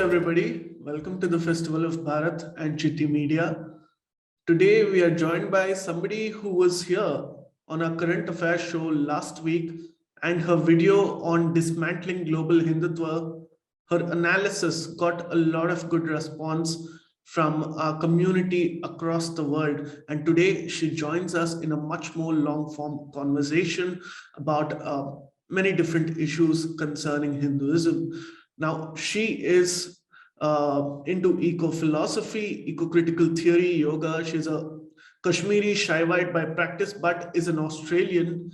everybody. Welcome to the Festival of Bharat and Citti Media. Today, we are joined by somebody who was here on our current affairs show last week, and her video on dismantling global Hindutva, her analysis got a lot of good response from our community across the world. And today, she joins us in a much more long form conversation about many different issues concerning Hinduism. Now, she is into eco-philosophy, eco-critical theory, yoga. She's a Kashmiri Shaivite by practice, but is an Australian.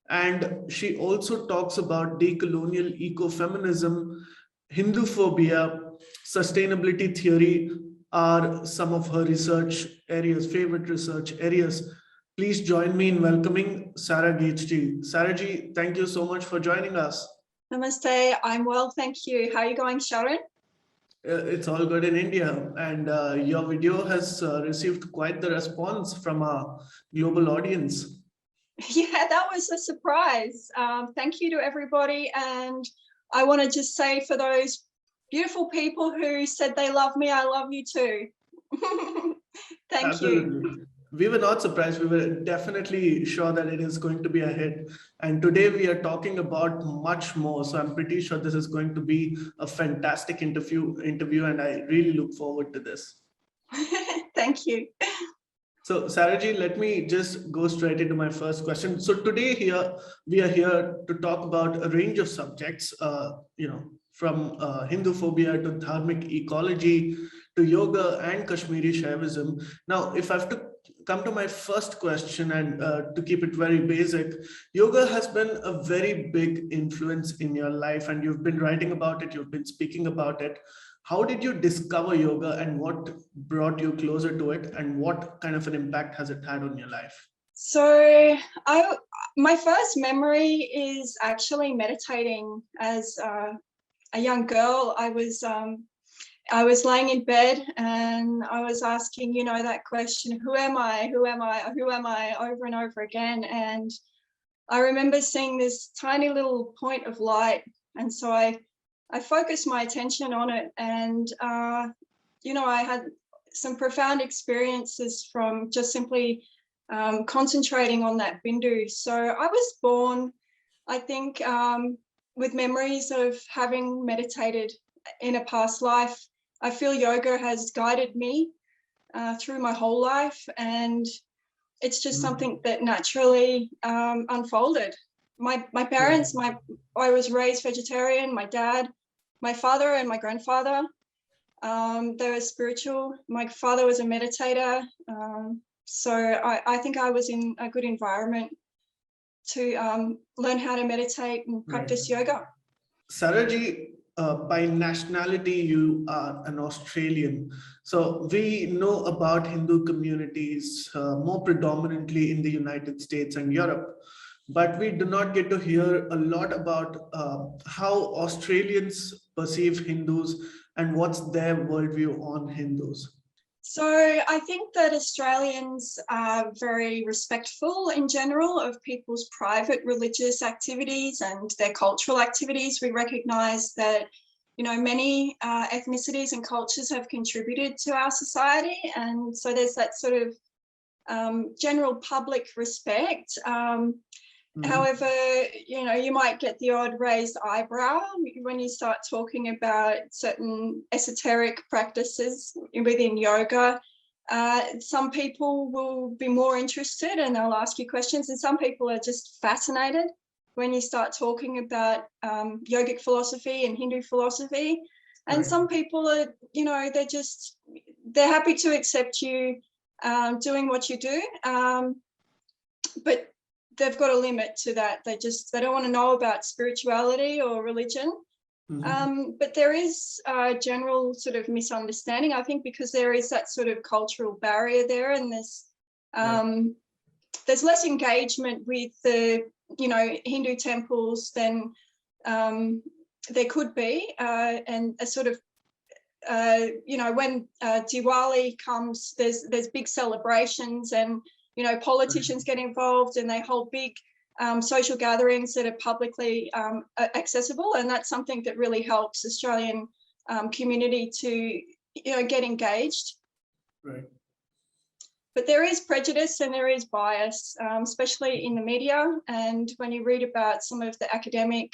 And she also talks about decolonial ecofeminism, Hinduphobia, sustainability theory are some of her research areas, favorite research areas. Please join me in welcoming Sarah Gachji. Sarah ji, thank you so much for joining us. Namaste, I'm well, thank you. How are you going, Sharon? It's all good in India, and your video has received quite the response from our global audience. Yeah, that was a surprise. Thank you to everybody. And I want to just say for those beautiful people who said they love me, I love you too. Thank Absolutely. you. We were not surprised. We were definitely sure that it is going to be a hit. And today we are talking about much more. So I'm pretty sure this is going to be a fantastic interview, and I really look forward to this. Thank you. So Sarahji, let me just go straight into my first question. So today we are here to talk about a range of subjects, from Hinduphobia to dharmic ecology to yoga and Kashmiri Shaivism. Now, if I have to come to my first question, and to keep it very basic, yoga has been a very big influence in your life, and you've been writing about it, you've been speaking about it. How did you discover yoga, and what brought you closer to it, and what kind of an impact has it had on your life? So my first memory is actually meditating as a young girl. I was laying in bed and I was asking, that question, who am I? Who am I? Who am I? Over and over again. And I remember seeing this tiny little point of light. And so I focused my attention on it. And, I had some profound experiences from just simply concentrating on that bindu. So I was born, I think, with memories of having meditated in a past life. I feel yoga has guided me through my whole life, and it's just something that naturally unfolded. My parents, I was raised vegetarian. My dad, my father and my grandfather, they were spiritual. My father was a meditator. So I think I was in a good environment to learn how to meditate and practice yoga. Sarahji, by nationality, you are an Australian. So we know about Hindu communities more predominantly in the United States and Europe, but we do not get to hear a lot about how Australians perceive Hindus and what's their worldview on Hindus. So I think that Australians are very respectful in general of people's private religious activities and their cultural activities. We recognise that, many ethnicities and cultures have contributed to our society. And so there's that sort of general public respect. However, you might get the odd raised eyebrow when you start talking about certain esoteric practices within yoga. Some people will be more interested and they'll ask you questions, and some people are just fascinated when you start talking about yogic philosophy and Hindu philosophy. And some people are, they're happy to accept you doing what you do. But they've got a limit to that. They don't want to know about spirituality or religion. But there is a general sort of misunderstanding, I think, because there is that sort of cultural barrier there, and there's less engagement with the, Hindu temples than there could be. And a sort of, when Diwali comes, there's big celebrations, and politicians get involved and they hold big social gatherings that are publicly accessible, and that's something that really helps Australian community to get engaged. Right. But there is prejudice and there is bias, especially in the media. And when you read about some of the academic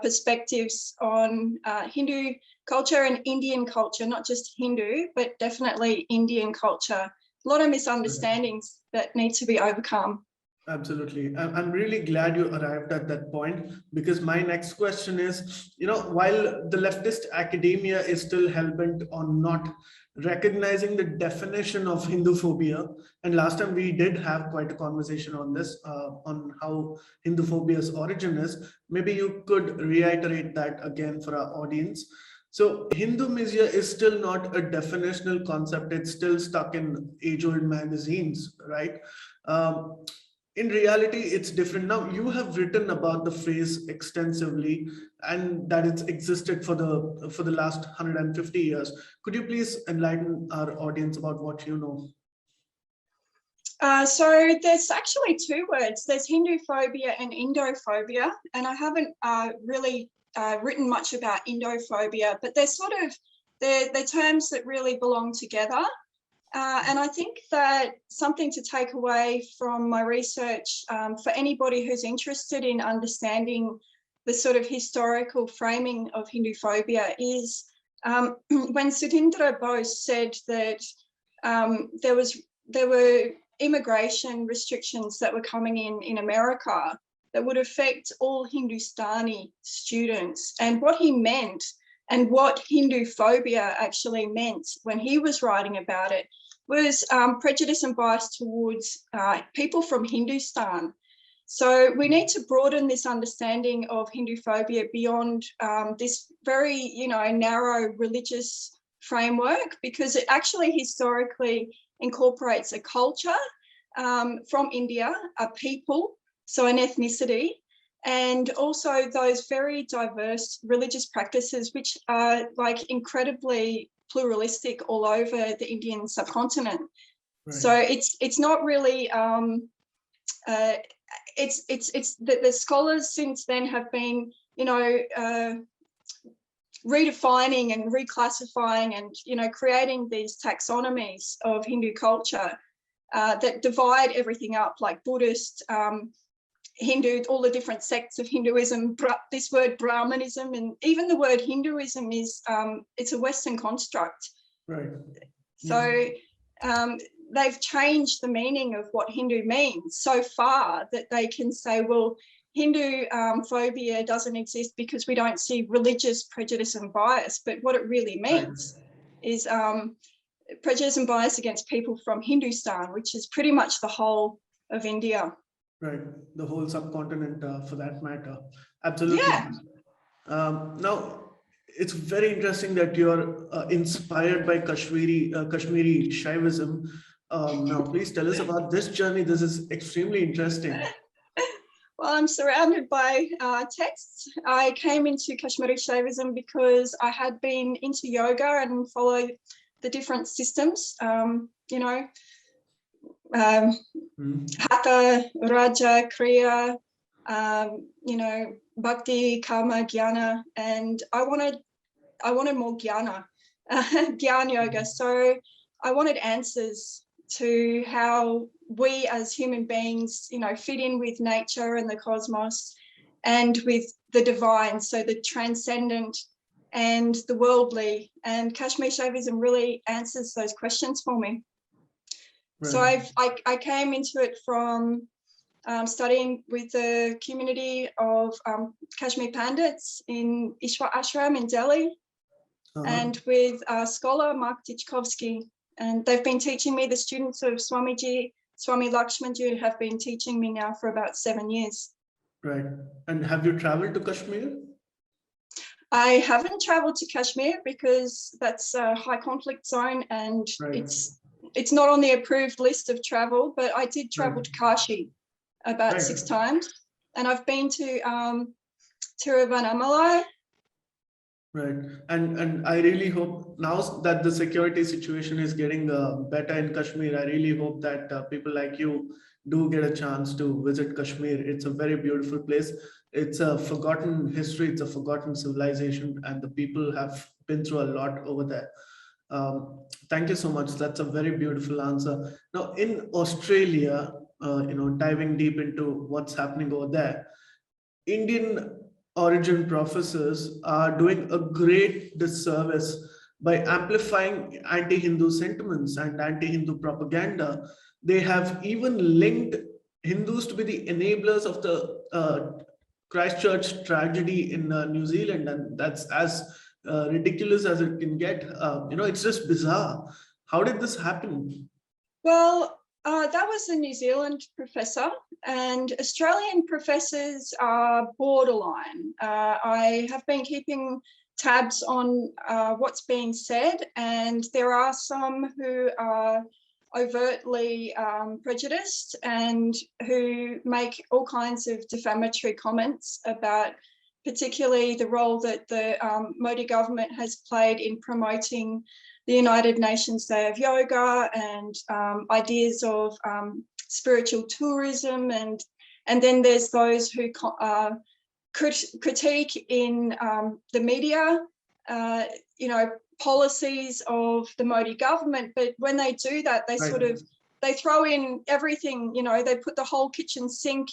perspectives on Hindu culture and Indian culture, not just Hindu, but definitely Indian culture, a lot of misunderstandings that need to be overcome. Absolutely. I'm really glad you arrived at that point, because my next question is, while the leftist academia is still hell-bent on not recognizing the definition of Hinduphobia, and last time we did have quite a conversation on this, on how Hinduphobia's origin is, maybe you could reiterate that again for our audience. So Hinduphobia is still not a definitional concept. It's still stuck in age-old magazines, right? In reality, it's different. Now, you have written about the phrase extensively, and that it's existed for the last 150 years. Could you please enlighten our audience about what you know? So there's actually two words. There's Hinduphobia and Indophobia, and I haven't really written much about Indophobia, but they're sort of they're terms that really belong together. And I think that something to take away from my research for anybody who's interested in understanding the sort of historical framing of Hinduphobia is when Sutindra Bose said that there were immigration restrictions that were coming in America that would affect all Hindustani students. And what he meant and what Hinduphobia actually meant when he was writing about it was prejudice and bias towards people from Hindustan. So we need to broaden this understanding of Hinduphobia beyond this very, narrow religious framework, because it actually historically incorporates a culture from India, a people, so an ethnicity, and also those very diverse religious practices, which are like incredibly pluralistic all over the Indian subcontinent. Right. So it's not really it's the scholars since then have been redefining and reclassifying and creating these taxonomies of Hindu culture that divide everything up, like Buddhist, Hindu, all the different sects of Hinduism, this word Brahmanism, and even the word Hinduism is, it's a Western construct. Right. So they've changed the meaning of what Hindu means so far that they can say, well, Hindu phobia doesn't exist because we don't see religious prejudice and bias. But what it really means is prejudice and bias against people from Hindustan, which is pretty much the whole of India. Right, the whole subcontinent for that matter. Absolutely. Yeah. Now, it's very interesting that you're inspired by Kashmiri Shaivism. Now, please tell us about this journey. This is extremely interesting. Well, I'm surrounded by texts. I came into Kashmiri Shaivism because I had been into yoga and followed the different systems, Hatha, Raja, Kriya, Bhakti, Karma, Jnana, and I wanted more Jnana, Jnana yoga. So I wanted answers to how we as human beings, fit in with nature and the cosmos and with the divine, so the transcendent and the worldly. And Kashmiri Shaivism really answers those questions for me. Right. So I came into it from studying with the community of Kashmir Pandits in Ishwar Ashram in Delhi, and with scholar Mark Ditchkovsky. And they've been teaching me, the students of Swamiji, Swami Lakshmanji have been teaching me now for about 7 years. Right. And have you traveled to Kashmir? I haven't traveled to Kashmir because that's a high conflict zone, and it's not on the approved list of travel, but I did travel to Kashi about 6 times, and I've been to Tiruvannamalai. Right. And I really hope now that the security situation is getting better in Kashmir, I really hope that people like you do get a chance to visit Kashmir. It's a very beautiful place. It's a forgotten history, it's a forgotten civilization, and the people have been through a lot over there. Thank you so much. That's a very beautiful answer. Now, in Australia, diving deep into what's happening over there, Indian origin professors are doing a great disservice by amplifying anti Hindu sentiments and anti Hindu propaganda. They have even linked Hindus to be the enablers of the Christchurch tragedy in New Zealand, and that's as ridiculous as it can get. It's just bizarre. How did this happen? Well, that was a New Zealand professor, and Australian professors are borderline. I have been keeping tabs on what's being said, and there are some who are overtly prejudiced and who make all kinds of defamatory comments about particularly the role that the Modi government has played in promoting the United Nations Day of Yoga and ideas of spiritual tourism, and then there's those who critique in the media, policies of the Modi government. But when they do that, they Right. they throw in everything. They put the whole kitchen sink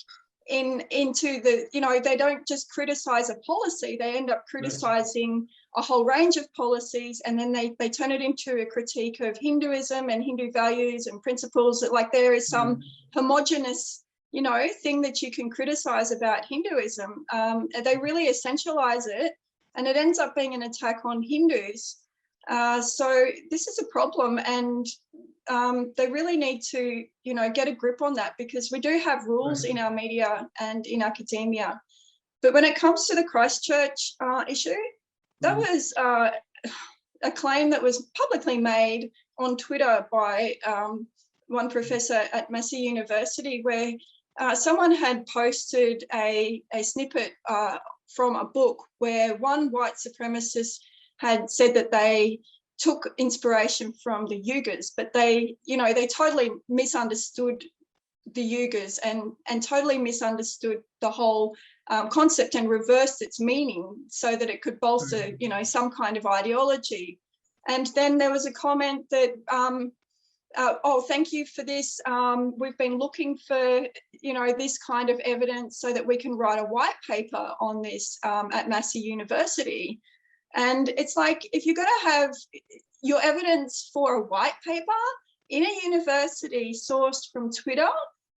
into the. They don't just criticize a policy; they end up criticizing a whole range of policies, and then they turn it into a critique of Hinduism and Hindu values and principles. That like there is some homogenous, thing that you can criticize about Hinduism. They really essentialize it, and it ends up being an attack on Hindus. So this is a problem, and they really need to, get a grip on that, because we do have rules in our media and in academia. But when it comes to the Christchurch issue, that was a claim that was publicly made on Twitter by one professor at Massey University, where someone had posted a snippet from a book where one white supremacist had said that they took inspiration from the Uyghurs, but they totally misunderstood the Uyghurs and totally misunderstood the whole concept and reversed its meaning so that it could bolster, some kind of ideology. And then there was a comment that, thank you for this. We've been looking for, this kind of evidence so that we can write a white paper on this at Massey University. And it's like, if you're going to have your evidence for a white paper in a university sourced from Twitter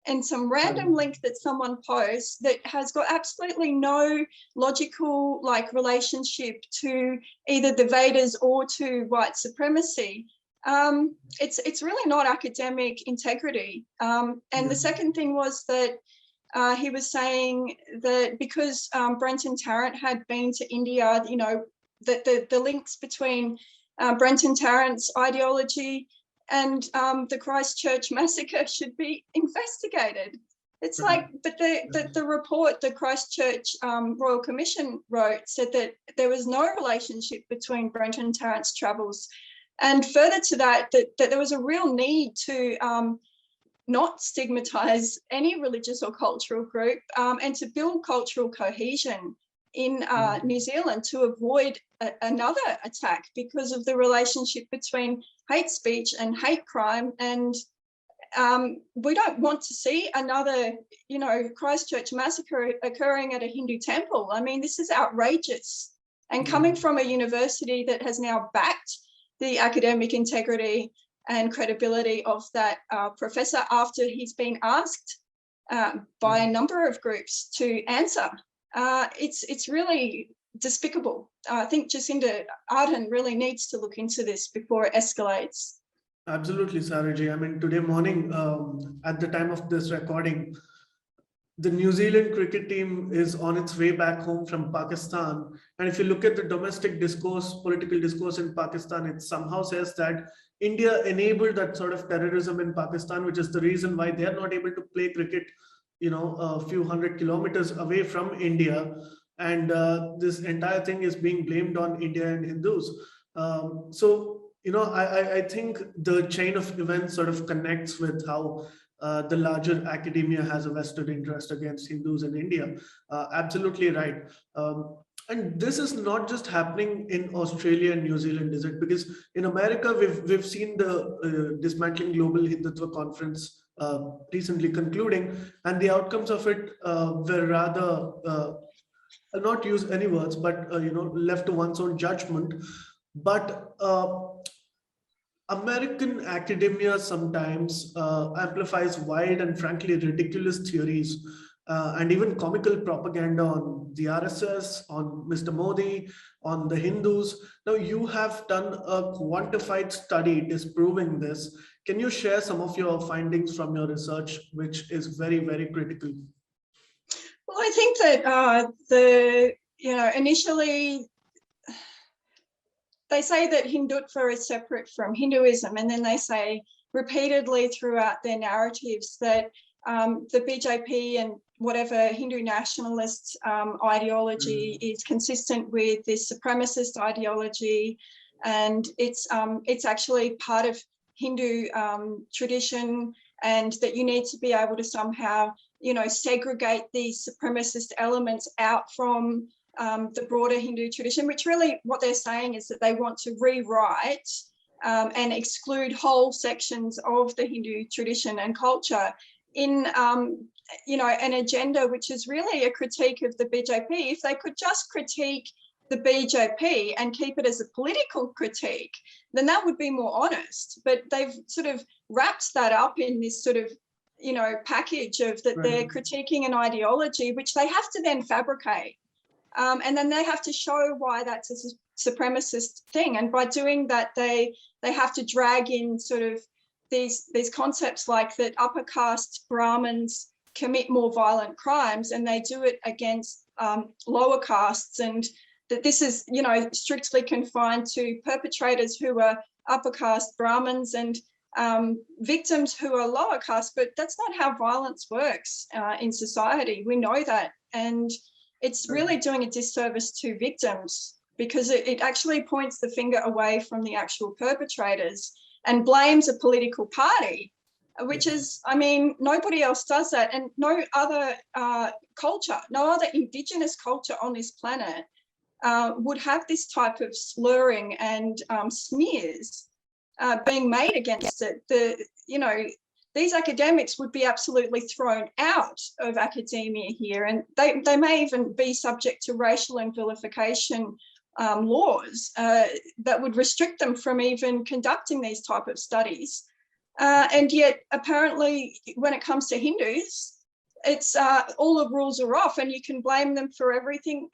and some random link that someone posts that has got absolutely no logical relationship to either the Vedas or to white supremacy, it's really not academic integrity. And the second thing was that he was saying that because Brenton Tarrant had been to India, that the links between Brenton Tarrant's ideology and the Christchurch massacre should be investigated. It's like, but the report the Christchurch Royal Commission wrote said that there was no relationship between Brenton Tarrant's travels, and further to that, that there was a real need to not stigmatise any religious or cultural group, and to build cultural cohesion in New Zealand to avoid another attack because of the relationship between hate speech and hate crime. And we don't want to see another, Christchurch massacre occurring at a Hindu temple. I mean, this is outrageous. And coming from a university that has now backed the academic integrity and credibility of that professor after he's been asked by a number of groups to answer. It's really despicable. I think Jacinda Ardern really needs to look into this before it escalates. Absolutely, Saraji. I mean, today morning, at the time of this recording, the New Zealand cricket team is on its way back home from Pakistan. And if you look at the domestic discourse, political discourse in Pakistan, it somehow says that India enabled that sort of terrorism in Pakistan, which is the reason why they are not able to play cricket, a few hundred kilometers away from India. and this entire thing is being blamed on India and Hindus. So I think the chain of events sort of connects with how the larger academia has a vested interest against Hindus in India. Absolutely right. And this is not just happening in Australia and New Zealand, is it? Because in America, we've seen the Dismantling Global Hindutva conference recently concluding, and the outcomes of it were rather I'll not use any words, but left to one's own judgment. But American academia sometimes amplifies wild and frankly ridiculous theories and even comical propaganda on the RSS, on Mr. Modi, on the Hindus. Now, you have done a quantified study disproving this. Can you share some of your findings from your research, which is very, very critical? Well, I think that initially they say that Hindutva is separate from Hinduism, and then they say repeatedly throughout their narratives that the BJP and whatever Hindu nationalist ideology is consistent with this supremacist ideology, and it's actually part of Hindu tradition, and that you need to be able to somehow segregate these supremacist elements out from the broader Hindu tradition, which really what they're saying is that they want to rewrite and exclude whole sections of the Hindu tradition and culture in an agenda which is really a critique of the BJP. If they could just critique the BJP and keep it as a political critique, then that would be more honest. But they've sort of wrapped that up in this sort of package of that they're critiquing an ideology which they have to then fabricate. And then they have to show why that's a supremacist thing. And by doing that, they have to drag in sort of these concepts like that upper caste Brahmins commit more violent crimes and they do it against lower castes, and that this is, strictly confined to perpetrators who are upper caste Brahmins and victims who are lower caste. But that's not how violence works in society. We know that. And it's really doing a disservice to victims because it actually points the finger away from the actual perpetrators and blames a political party, which is, nobody else does that. And no other culture, no other indigenous culture on this planet would have this type of slurring and smears being made against it. These academics would be absolutely thrown out of academia here, and they may even be subject to racial and vilification laws that would restrict them from even conducting these type of studies. And yet, apparently, when it comes to Hindus, it's all the rules are off, and you can blame them for everything,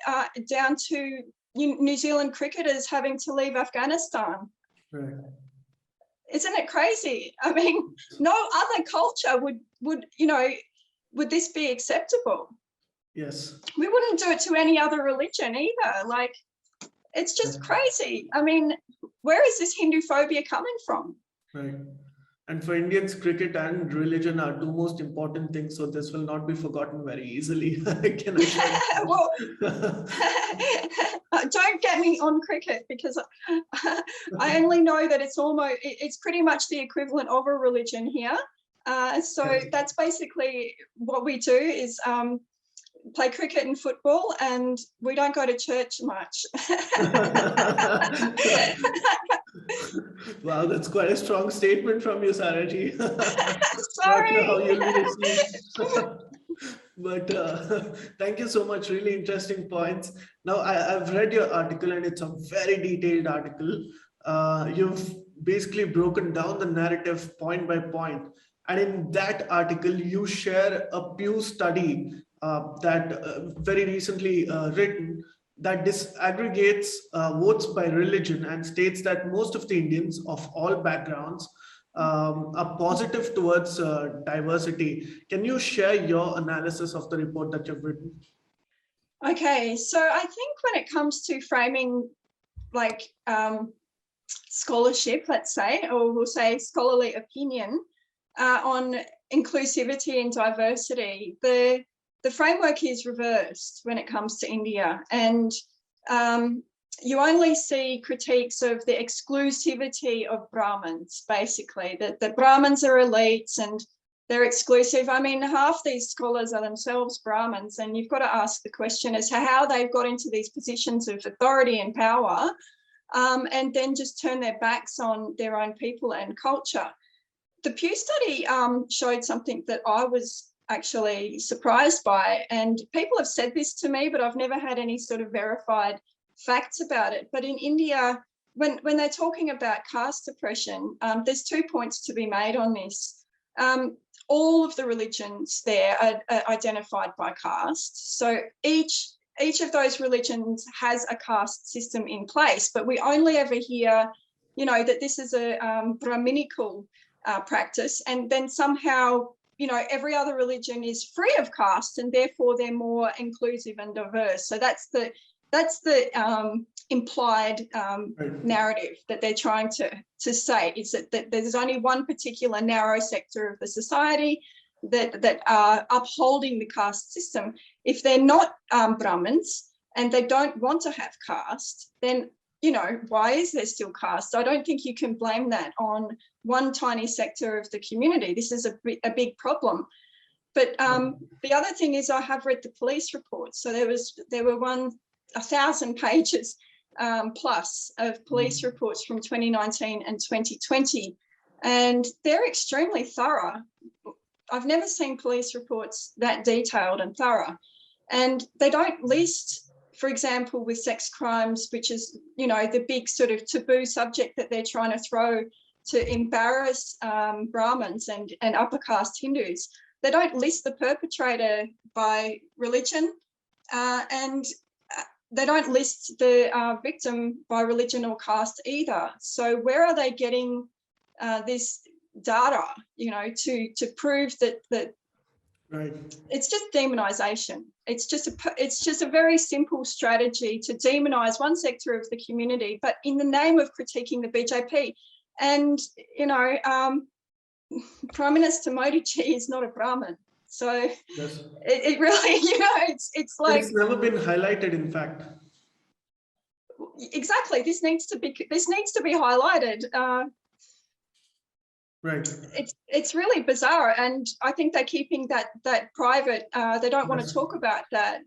down to New Zealand cricketers having to leave Afghanistan. Right. Isn't it crazy? No other culture would this be acceptable? Yes. We wouldn't do it to any other religion either. Like, it's just crazy. Where is this Hinduphobia coming from? Right. And for Indians, cricket and religion are two most important things, so this will not be forgotten very easily. Can I well, don't get me on cricket, because I only know that it's pretty much the equivalent of a religion here. So that's basically what we do is play cricket and football, and we don't go to church much. Wow, that's quite a strong statement from you, Saraji. Sorry. Not sure how you'll be received. But thank you so much. Really interesting points. Now, I've read your article, and it's a very detailed article. You've basically broken down the narrative point by point. And in that article, you share a Pew study that very recently written that disaggregates votes by religion and states that most of the Indians of all backgrounds are positive towards diversity. Can you share your analysis of the report that you've written? Okay, so I think when it comes to framing like scholarship, let's say, or we'll say scholarly opinion on inclusivity and diversity, the the framework is reversed when it comes to India, and you only see critiques of the exclusivity of Brahmins, basically, that Brahmins are elites and they're exclusive. I mean, half these scholars are themselves Brahmins, and you've got to ask the question as to how they've got into these positions of authority and power, and then just turn their backs on their own people and culture. The Pew study showed something that I was actually surprised by, and people have said this to me, but I've never had any sort of verified facts about it. But in India, when they're talking about caste oppression, there's 2 points to be made on this. All of the religions there are identified by caste. So each of those religions has a caste system in place, but we only ever hear, you know, that this is a Brahminical practice, and then somehow, you know, every other religion is free of caste, and therefore they're more inclusive and diverse. So that's the implied narrative that they're trying to say, is that there's only one particular narrow sector of the society that are upholding the caste system. If they're not Brahmins and they don't want to have caste, then, you know, why is there still caste? I don't think you can blame that on one tiny sector of the community. This is a big problem. But the other thing is, I have read the police reports. So there were 1,000 pages plus of police reports from 2019 and 2020, and they're extremely thorough. I've never seen police reports that detailed and thorough, and they don't list, for example, with sex crimes, which is, you know, the big sort of taboo subject that they're trying to throw to embarrass Brahmins and upper caste Hindus. They don't list the perpetrator by religion, and they don't list the victim by religion or caste either. So where are they getting this data, you know, to prove that Right. It's just demonization. It's just a very simple strategy to demonize one sector of the community, but in the name of critiquing the BJP. And, you know, Prime Minister Modi ji is not a Brahmin. So Yes. it really, you know, it's like, it's never been highlighted, in fact. Exactly. This needs to be highlighted. Right. It's really bizarre, and I think they're keeping that private. They don't want to talk about that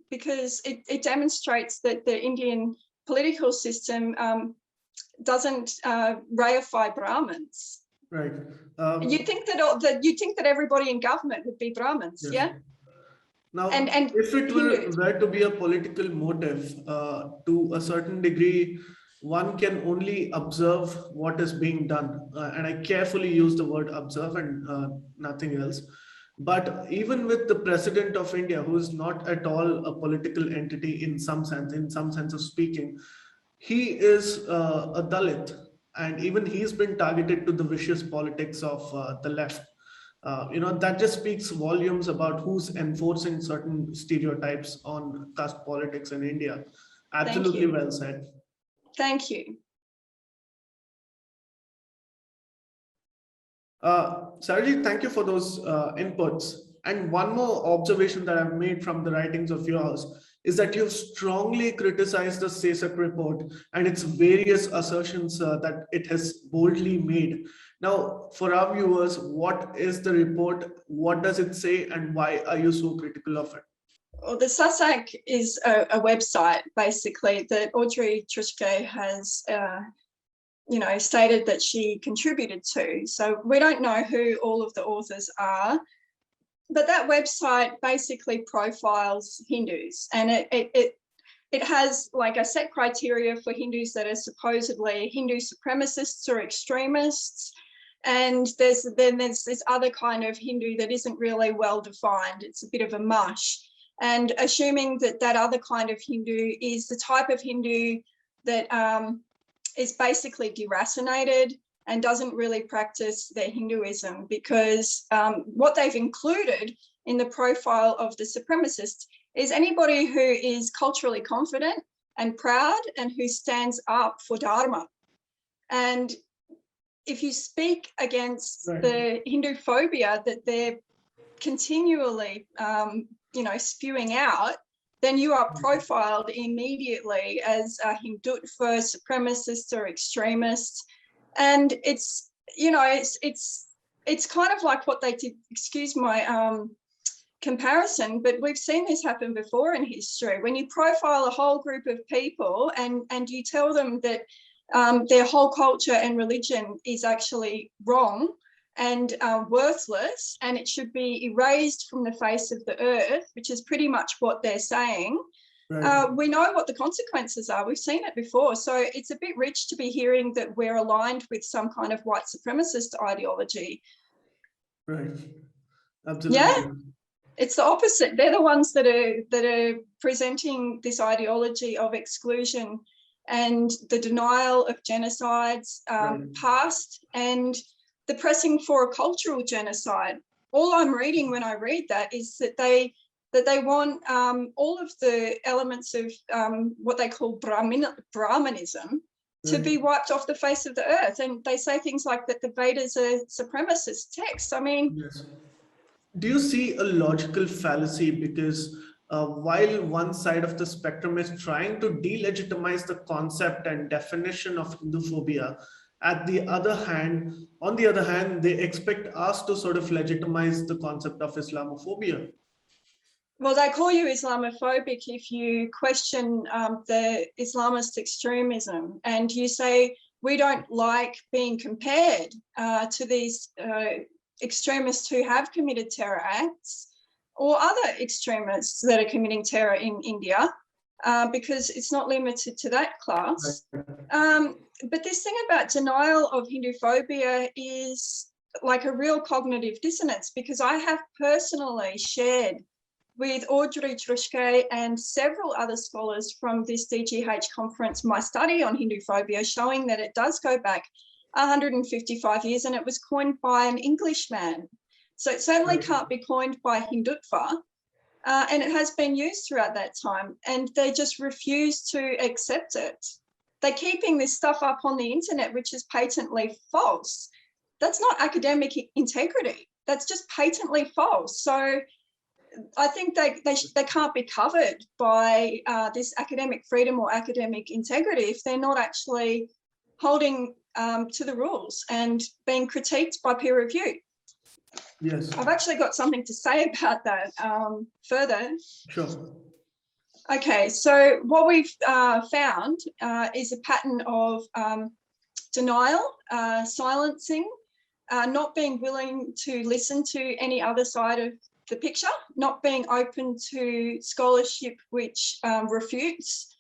because it demonstrates that the Indian political system doesn't reify Brahmins. Right. You think that everybody in government would be Brahmins, Yes. yeah? Now, And if it Hindus. were to be a political motive, to a certain degree, one can only observe what is being done. And I carefully use the word observe and nothing else. But even with the president of India, who is not at all a political entity in some sense of speaking, he is a Dalit, and even he's been targeted to the vicious politics of the left. You know, that just speaks volumes about who's enforcing certain stereotypes on caste politics in India. Absolutely well said. Thank you. Sarji, thank you for those inputs. And one more observation that I've made from the writings of yours is that you've strongly criticized the SESAC report and its various assertions that it has boldly made. Now, for our viewers, what is the report? What does it say? And why are you so critical of it? Well, the SASAC is a website, basically, that Audrey Truschke has you know, stated that she contributed to. So we don't know who all of the authors are, but that website basically profiles Hindus, and it has like a set criteria for Hindus that are supposedly Hindu supremacists or extremists. And there's this other kind of Hindu that isn't really well defined. It's a bit of a mush. And assuming that other kind of Hindu is the type of Hindu that is basically deracinated and doesn't really practice their Hinduism, because what they've included in the profile of the supremacist is anybody who is culturally confident and proud and who stands up for Dharma. And if you speak against the Hinduphobia that they're continually spewing out, then you are profiled immediately as a Hindutva, supremacist or extremist. And it's kind of like what they did, excuse my comparison, but we've seen this happen before in history. When you profile a whole group of people and you tell them that their whole culture and religion is actually wrong and worthless, and it should be erased from the face of the earth, which is pretty much what they're saying. Right. We know what the consequences are. We've seen it before. So it's a bit rich to be hearing that we're aligned with some kind of white supremacist ideology. Right. Absolutely. Yeah. It's the opposite. They're the ones that are presenting this ideology of exclusion and the denial of genocides past, and the pressing for a cultural genocide. All I'm reading when I read that is that they want all of the elements of what they call Brahmanism to be wiped off the face of the earth. And they say things like that the Vedas are supremacist texts. I mean, yes. Do you see a logical fallacy? Because while one side of the spectrum is trying to delegitimize the concept and definition of Hinduphobia, on the other hand, they expect us to sort of legitimize the concept of Islamophobia. Well, they call you Islamophobic if you question the Islamist extremism, and you say we don't like being compared to these extremists who have committed terror acts or other extremists that are committing terror in India, because it's not limited to that class. But this thing about denial of Hinduphobia is like a real cognitive dissonance, because I have personally shared with Audrey Trushke and several other scholars from this DGH conference my study on Hinduphobia, showing that it does go back 155 years, and it was coined by an Englishman. So it certainly can't be coined by Hindutva, and it has been used throughout that time, and they just refuse to accept it. They're keeping this stuff up on the internet, which is patently false. That's not academic integrity. That's just patently false. So I think they can't be covered by this academic freedom or academic integrity if they're not actually holding to the rules and being critiqued by peer review. Yes. I've actually got something to say about that further. Sure. Okay, so what we've found is a pattern of denial, silencing, not being willing to listen to any other side of the picture, not being open to scholarship which refutes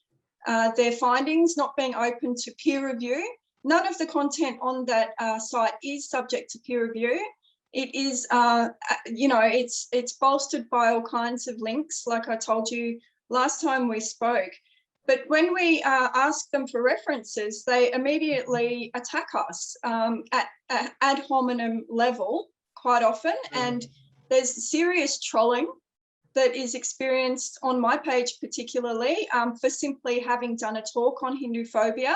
their findings, not being open to peer review. None of the content on that site is subject to peer review. It is, it's bolstered by all kinds of links, like I told you last time we spoke. But when we ask them for references, they immediately attack us at ad hominem level quite often. And there's serious trolling that is experienced on my page particularly for simply having done a talk on Hinduphobia.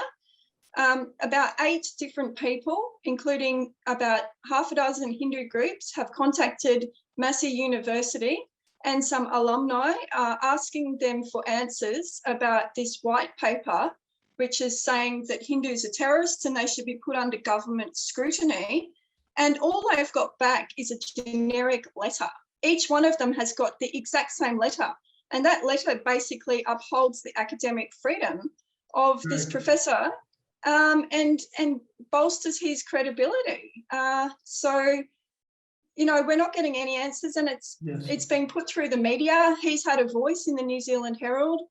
About 8 different people, including about half a dozen Hindu groups, have contacted Massey University and some alumni asking them for answers about this white paper, which is saying that Hindus are terrorists and they should be put under government scrutiny. And all they've got back is a generic letter. Each one of them has got the exact same letter. And that letter basically upholds the academic freedom of this professor and bolsters his credibility. So, we're not getting any answers, and it's been put through the media. He's had a voice in the New Zealand Herald.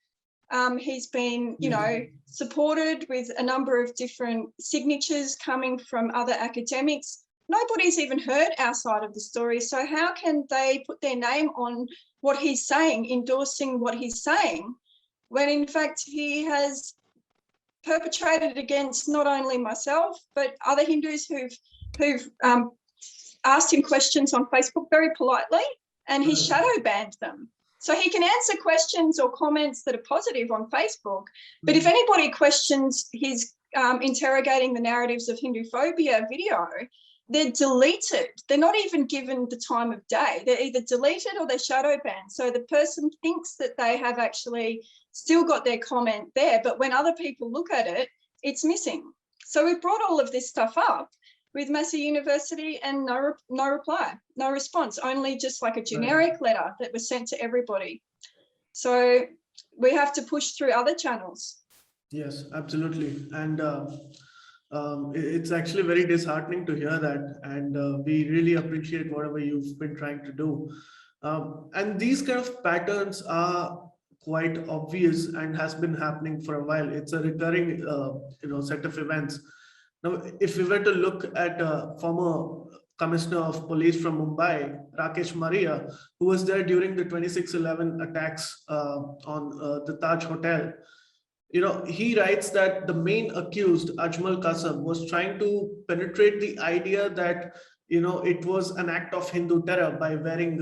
He's been, supported with a number of different signatures coming from other academics. Nobody's even heard our side of the story. So how can they put their name on what he's saying, endorsing what he's saying, when in fact he has perpetrated against not only myself, but other Hindus who've asked him questions on Facebook very politely, and he's shadow banned them. So he can answer questions or comments that are positive on Facebook, but if anybody questions his interrogating the narratives of Hinduphobia video, they're deleted. They're not even given the time of day. They're either deleted or they're shadow banned. So the person thinks that they have actually still got their comment there, but when other people look at it, it's missing. So we've brought all of this stuff up with Massey University and no reply, no response, only just like a generic letter that was sent to everybody. So we have to push through other channels. Yes, absolutely. And it's actually very disheartening to hear that. And we really appreciate whatever you've been trying to do. And these kind of patterns are quite obvious and has been happening for a while. It's a recurring, set of events. Now, if we were to look at former Commissioner of Police from Mumbai, Rakesh Maria, who was there during the 26/11 attacks on the Taj Hotel, he writes that the main accused, Ajmal Kasam, was trying to penetrate the idea that, it was an act of Hindu terror by wearing,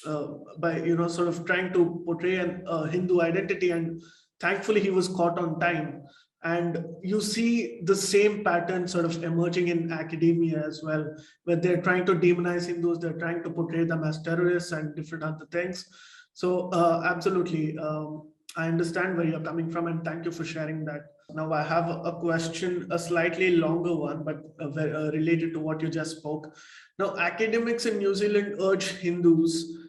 sort of trying to portray a Hindu identity. And thankfully, he was caught on time. And you see the same pattern sort of emerging in academia as well, where they're trying to demonize Hindus, they're trying to portray them as terrorists and different other things. So absolutely, I understand where you're coming from, and thank you for sharing that. Now I have a question, a slightly longer one, but related to what you just spoke. Now, academics in New Zealand urge Hindus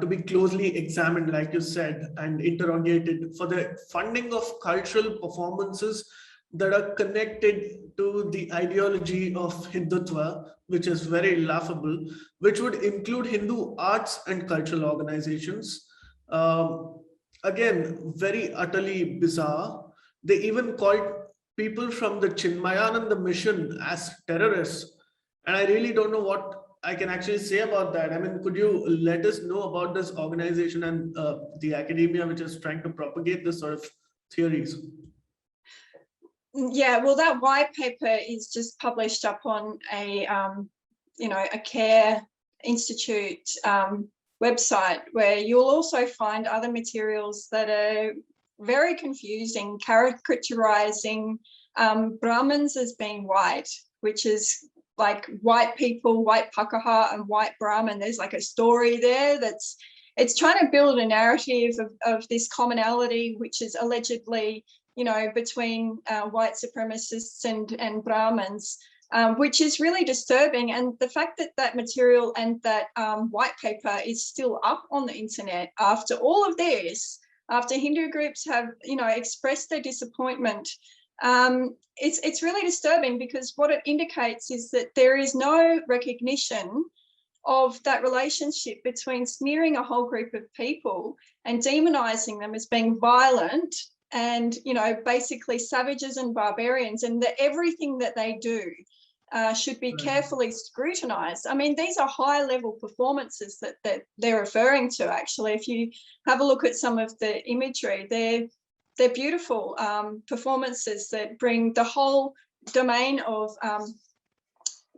to be closely examined, like you said, and interrogated for the funding of cultural performances that are connected to the ideology of Hindutva, which is very laughable, which would include Hindu arts and cultural organizations. Again, very utterly bizarre. They even called people from the Chinmayananda mission as terrorists. And I really don't know what I can actually say about that. I mean, could you let us know about this organization and the academia which is trying to propagate this sort of theories? Yeah, well, that white paper is just published up on a CARE Institute website, where you'll also find other materials that are very confusing, caricaturizing Brahmins as being white, which is like white people, white Pakaha and white Brahmin. There's like a story there it's trying to build a narrative of this commonality, which is allegedly, between white supremacists and Brahmins, which is really disturbing. And the fact that that material and that white paper is still up on the internet after all of this, after Hindu groups have, expressed their disappointment, it's really disturbing, because what it indicates is that there is no recognition of that relationship between smearing a whole group of people and demonizing them as being violent and, basically savages and barbarians, and that everything that they do should be carefully scrutinized. I mean, these are high-level performances that they're referring to, actually. If you have a look at some of the imagery, they're beautiful performances that bring the whole domain of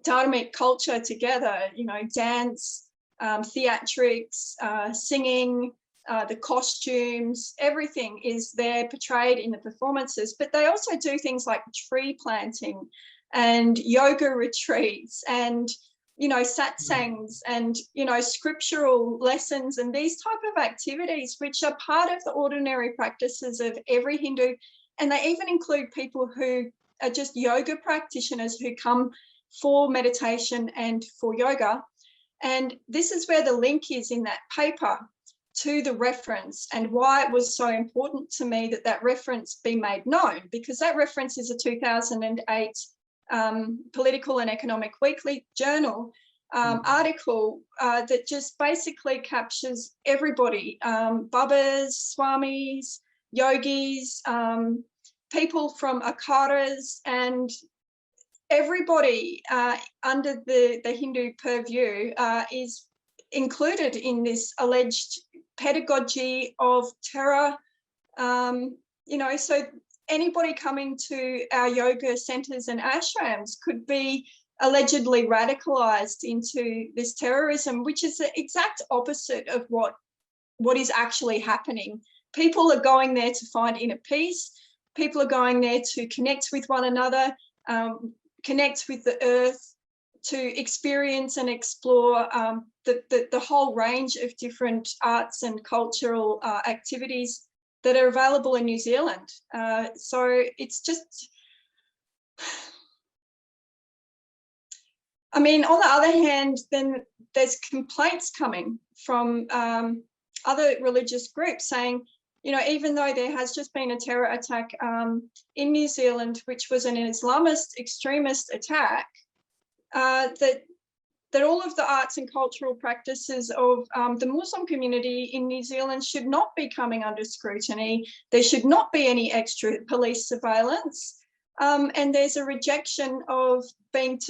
dharmic culture together, dance, theatrics, singing, the costumes, everything is there portrayed in the performances. But they also do things like tree planting and yoga retreats and, satsangs and, scriptural lessons and these type of activities, which are part of the ordinary practices of every Hindu. And they even include people who are just yoga practitioners who come for meditation and for yoga. And this is where the link is in that paper to the reference, and why it was so important to me that that reference be made known, because that reference is a 2008 Political and Economic Weekly journal article that just basically captures everybody, Babas, Swamis, yogis, people from Akharas, and everybody under the Hindu purview is included in this alleged pedagogy of terror. So anybody coming to our yoga centers and ashrams could be allegedly radicalized into this terrorism, which is the exact opposite of what is actually happening. People are going there to find inner peace. People are going there to connect with one another, connect with the earth, to experience and explore the whole range of different arts and cultural activities that are available in New Zealand. So it's just, I mean, on the other hand, then there's complaints coming from other religious groups saying, you know, even though there has just been a terror attack in New Zealand, which was an Islamist extremist attack, that all of the arts and cultural practices of the Muslim community in New Zealand should not be coming under scrutiny. There should not be any extra police surveillance. And there's a rejection of being,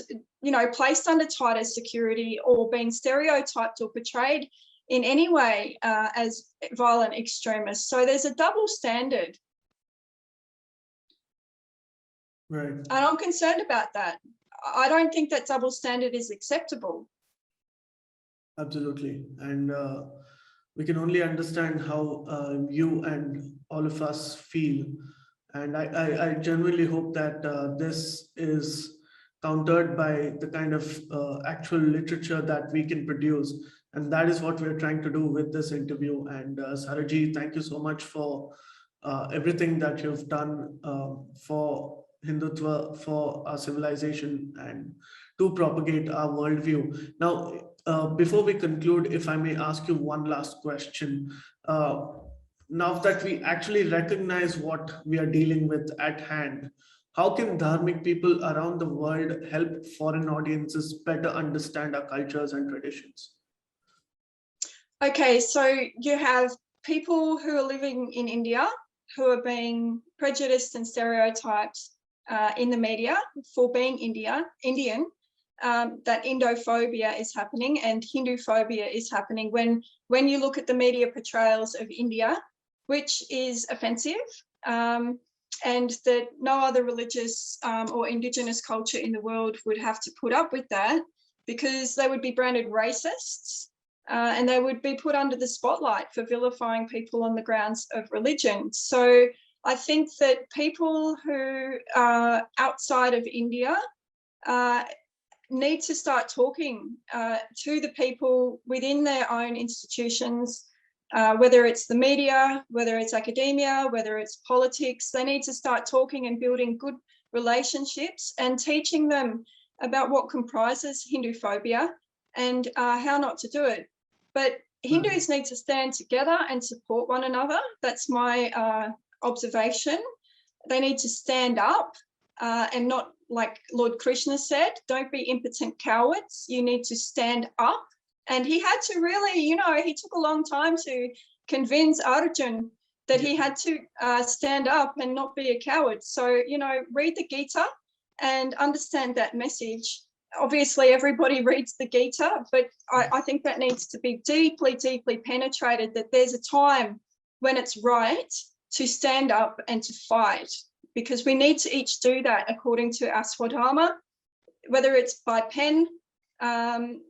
you know, placed under tighter security or being stereotyped or portrayed in any way as violent extremists. So there's a double standard. Right. And I'm concerned about that. I don't think that double standard is acceptable. Absolutely. And we can only understand how you and all of us feel. And I genuinely hope that this is countered by the kind of actual literature that we can produce. And that is what we're trying to do with this interview. And Saraji, thank you so much for everything that you've done for Hindutva, for our civilization, and to propagate our worldview. Now, before we conclude, if I may ask you one last question. Now that we actually recognize what we are dealing with at hand, how can dharmic people around the world help foreign audiences better understand our cultures and traditions? Okay, so you have people who are living in India who are being prejudiced and stereotyped in the media for being Indian. That Indophobia is happening and Hinduphobia is happening when you look at the media portrayals of India, which is offensive, and that no other religious or indigenous culture in the world would have to put up with that, because they would be branded racists and they would be put under the spotlight for vilifying people on the grounds of religion. So I think that people who are outside of India need to start talking to the people within their own institutions, whether it's the media, whether it's academia, whether it's politics. They need to start talking and building good relationships and teaching them about what comprises Hinduphobia and how not to do it. But Hindus need to stand together and support one another. That's my observation. They need to stand up and not, like Lord Krishna said, don't be impotent cowards. You need to stand up. And he had to really, you know, he took a long time to convince Arjun that he had to stand up and not be a coward. So, you know, read the Gita and understand that message. Obviously, everybody reads the Gita, but I think that needs to be deeply, deeply penetrated, that there's a time when it's right to stand up and to fight, because we need to each do that according to our swadharma, whether it's by pen,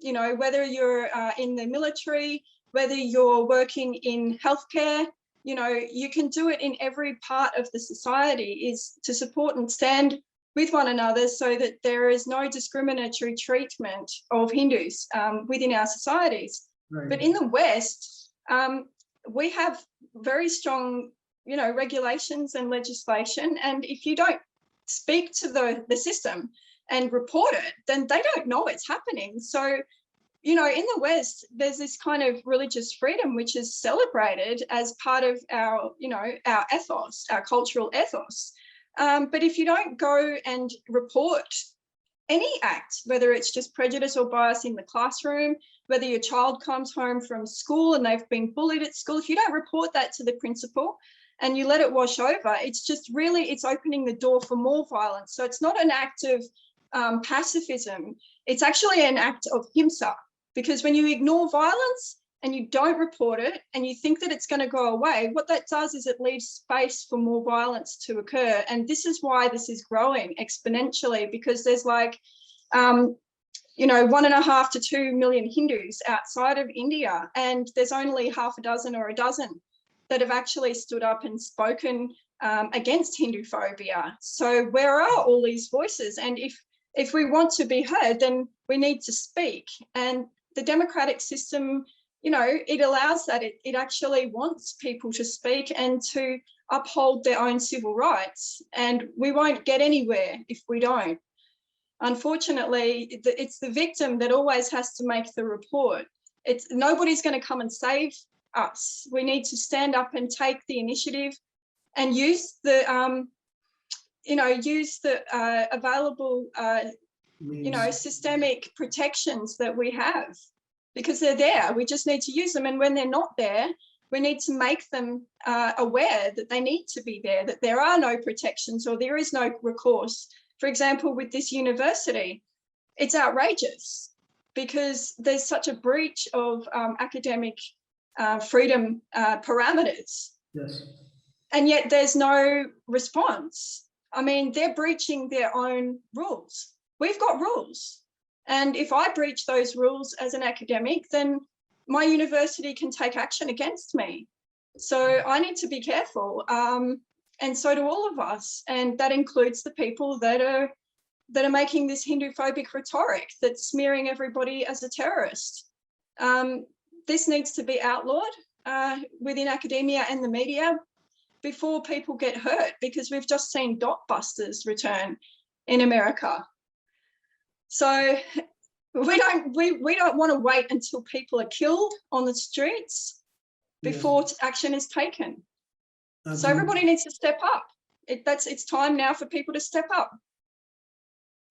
you know, whether you're in the military, whether you're working in healthcare, you know, you can do it in every part of the society, is to support and stand with one another so that there is no discriminatory treatment of Hindus within our societies. Right. But in the West, we have very strong, you know, regulations and legislation. And if you don't speak to the system and report it, then they don't know it's happening. So, you know, in the West, there's this kind of religious freedom which is celebrated as part of our, you know, our ethos, our cultural ethos. But if you don't go and report any act, whether it's just prejudice or bias in the classroom, whether your child comes home from school and they've been bullied at school, if you don't report that to the principal and you let it wash over, it's just really, it's opening the door for more violence. So it's not an act of pacifism, it's actually an act of himsa, because when you ignore violence and you don't report it and you think that it's going to go away, what that does is it leaves space for more violence to occur. And this is why this is growing exponentially, because there's like, you know, 1.5 to 2 million Hindus outside of India, and there's only half a dozen or a dozen that have actually stood up and spoken against Hinduphobia. So where are all these voices? And if if we want to be heard, then we need to speak. And the democratic system, you know, it allows that. It actually wants people to speak and to uphold their own civil rights. And we won't get anywhere if we don't. Unfortunately, it's the victim that always has to make the report. Nobody's going to come and save us. We need to stand up and take the initiative and use the available systemic protections that we have, because they're there. We just need to use them. And when they're not there, we need to make them aware that they need to be there, that there are no protections or there is no recourse. For example, with this university, it's outrageous because there's such a breach of academic freedom parameters. Yes. And yet there's no response. I mean, they're breaching their own rules. We've got rules. And if I breach those rules as an academic, then my university can take action against me. So I need to be careful. And so do all of us. And that includes the people that are making this Hinduphobic rhetoric that's smearing everybody as a terrorist. This needs to be outlawed within academia and the media before people get hurt, because we've just seen dot busters return in America. So we don't want to wait until people are killed on the streets before action is taken. So everybody needs to step up. It's time now for people to step up.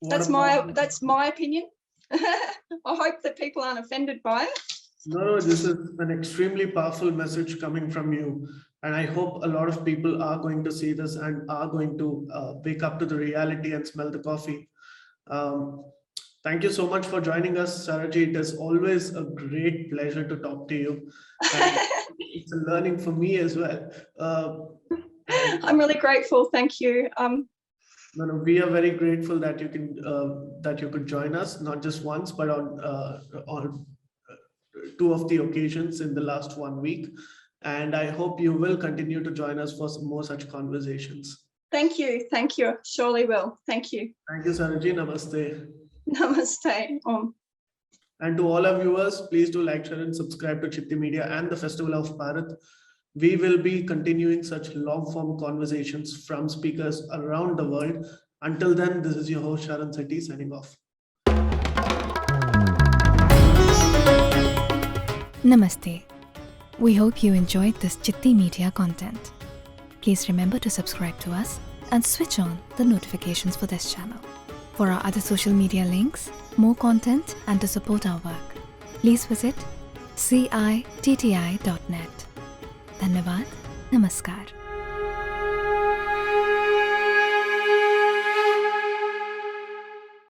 That's my opinion. I hope that people aren't offended by it. No, this is an extremely powerful message coming from you. And I hope a lot of people are going to see this and are going to wake up to the reality and smell the coffee. Thank you so much for joining us, Saraji. It is always a great pleasure to talk to you. And it's a learning for me as well. I'm really grateful. Thank you. We are very grateful that you could join us, not just once, but on two of the occasions in the last 1 week. And I hope you will continue to join us for some more such conversations. Thank you. Thank you. Surely will. Thank you. Thank you, Saraji. Namaste. Namaste. And to all our viewers, please do like, share, and subscribe to Citti Media and the Festival of Bharat. We will be continuing such long-form conversations from speakers around the world. Until then, this is your host, Citti, signing off. Namaste. We hope you enjoyed this Citti Media content. Please remember to subscribe to us and switch on the notifications for this channel. For our other social media links, more content, and to support our work, please visit citti.net. Dhanyavad. Namaskar.